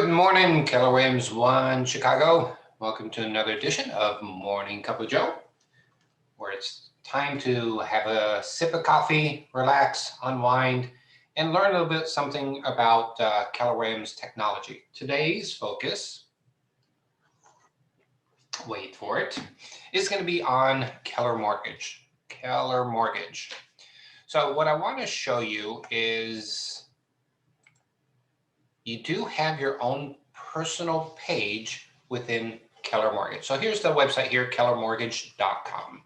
Good morning, Keller Williams 1 Chicago. Welcome to another edition of Morning Cup of Joe, where it's time to have a sip of coffee, relax, unwind, and learn a little bit something about Keller Williams technology. Today's focus, wait for it, is going to be on Keller Mortgage. Keller Mortgage. So what I want to show you is you do have your own personal page within Keller Mortgage. So here's the website here, kellermortgage.com.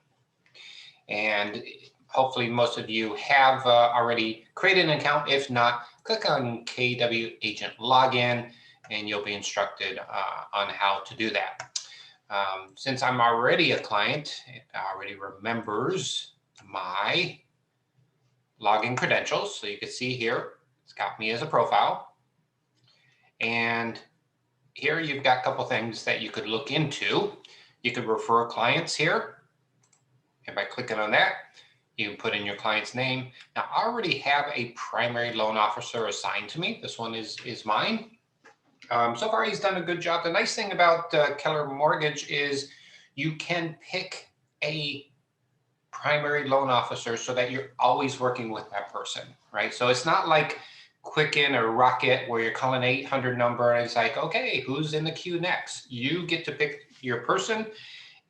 And hopefully most of you have already created an account. If not, click on KW Agent Login and you'll be instructed on how to do that. Since I'm already a client, it already remembers my login credentials. So you can see here, it's got me as a profile. And here you've got a couple things that you could look into. You could refer clients here. And by clicking on that, you can put in your client's name. Now, I already have a primary loan officer assigned to me. This one is mine. So far, he's done a good job. The nice thing about Keller Mortgage is you can pick a primary loan officer so that you're always working with that person, right? So it's not like Quicken or Rocket where you're calling an 800 number and it's like, okay, who's in the queue next? You get to pick your person,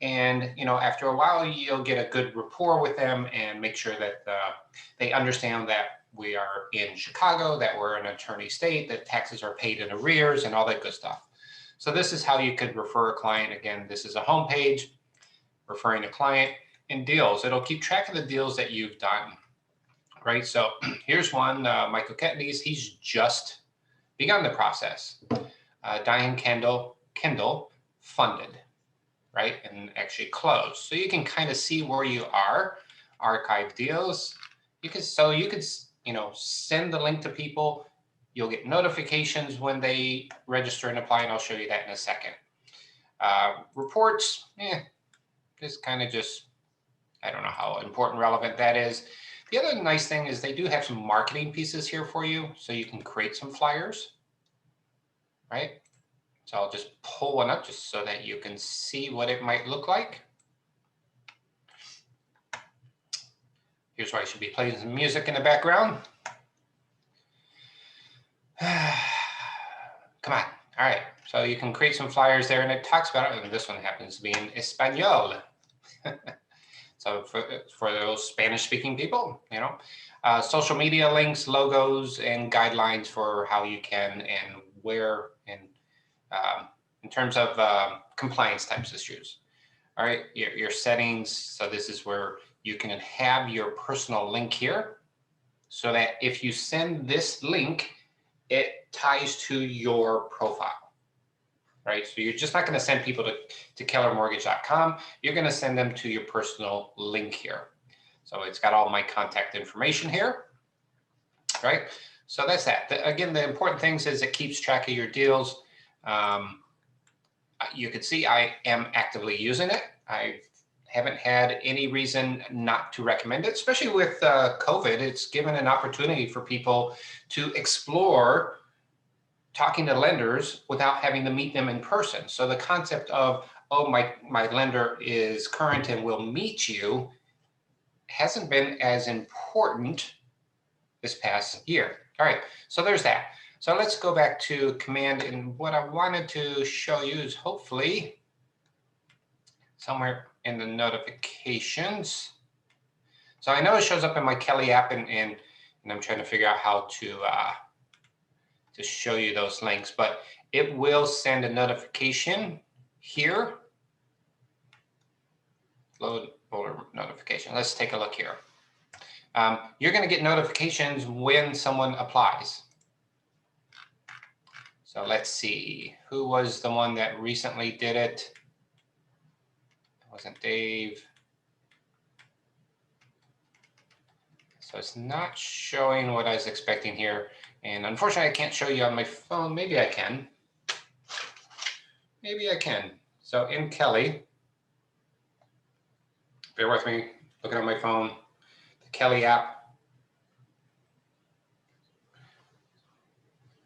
and after a while you'll get a good rapport with them and make sure that they understand that we are in Chicago, that we're an attorney state, that taxes are paid in arrears and all that good stuff. So this is how you could refer a client. Again, this is a home page, referring a client, and deals. It'll keep track of the deals that you've done. Right, so here's one, Michael Ketney's. He's just begun the process. Diane Kendall funded, right, and actually closed. So you can kind of see where you are. Archive deals. You could send the link to people. You'll get notifications when they register and apply, and I'll show you that in a second. Reports, it's kind of just, I don't know how important, relevant that is. The other nice thing is they do have some marketing pieces here for you, so you can create some flyers, right? So I'll just pull one up just so that you can see what it might look like. Here's where I should be playing some music in the background. Come on. All right. So you can create some flyers there, and it talks about it. And this one happens to be in Espanol. So for those Spanish-speaking people, social media links, logos, and guidelines for how you can and where, and in terms of compliance types issues. All right, your settings. So this is where you can have your personal link here, so that if you send this link, it ties to your profile. Right, so you're just not going to send people to kellermortgage.com. You're going to send them to your personal link here. So it's got all my contact information here, right? So that's that. Again, the important things is it keeps track of your deals. You can see I am actively using it. I haven't had any reason not to recommend it, especially with COVID. It's given an opportunity for people to explore talking to lenders without having to meet them in person. So the concept of, oh, my lender is current and will meet you hasn't been as important this past year. All right, so there's that. So let's go back to command, and what I wanted to show you is hopefully somewhere in the notifications. So I know it shows up in my Kelly app, and I'm trying to figure out how to show you those links, but it will send a notification here. Load folder notification. Let's take a look here. You're going to get notifications when someone applies. So let's see, who was the one that recently did it? It wasn't Dave. So it's not showing what I was expecting here. And unfortunately, I can't show you on my phone. Maybe I can. Maybe I can. So in Kelly, bear with me, looking at my phone, the Kelly app.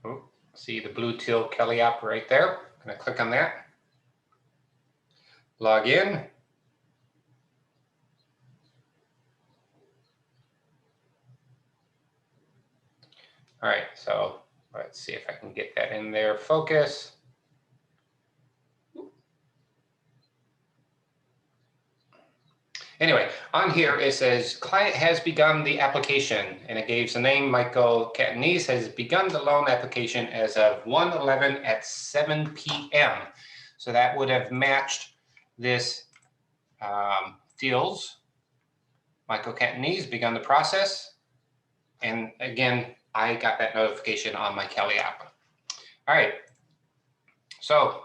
Oh, See the blue teal Kelly app right there. I'm going to click on that. Log in. All right, so let's see if I can get that in there. Focus. Anyway, on here it says client has begun the application, and it gives the name. Michael Catanese has begun the loan application as of 1/11 at 7 p.m. So that would have matched this deals. Michael Catanese begun the process, and again, I got that notification on my Kelly app. All right, so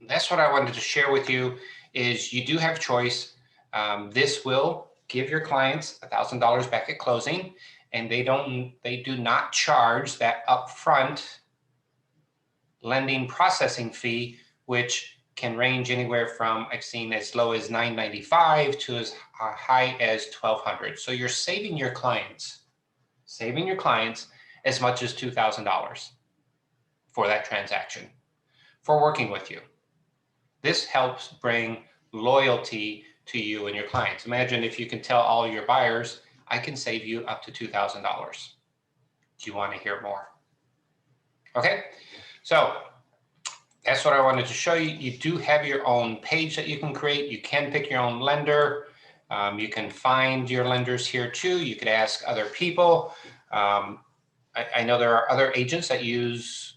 that's what I wanted to share with you. Is you do have choice. This will give your clients $1,000 back at closing, and they do not charge that upfront lending processing fee, which can range anywhere from, I've seen as low as $9.95 to as high as $1,200. So you're saving your clients as much as $2,000 for that transaction, for working with you. This helps bring loyalty to you and your clients. Imagine if you can tell all your buyers, I can save you up to $2,000. Do you want to hear more? Okay, so that's what I wanted to show you. You do have your own page that you can create. You can pick your own lender. You can find your lenders here too. You could ask other people. I know there are other agents that use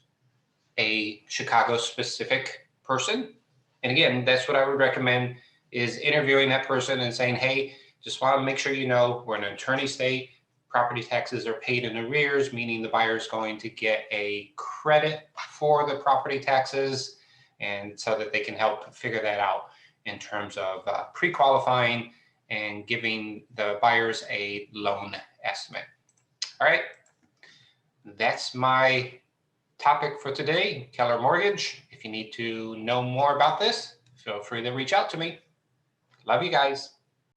a Chicago specific person. And again, that's what I would recommend, is interviewing that person and saying, hey, just want to make sure you know we're in an attorney state. Property taxes are paid in arrears, meaning the buyer is going to get a credit for the property taxes, and so that they can help figure that out in terms of pre-qualifying and giving the buyers a loan estimate. All right, that's my topic for today, Keller Mortgage. If you need to know more about this, feel free to reach out to me. Love you guys.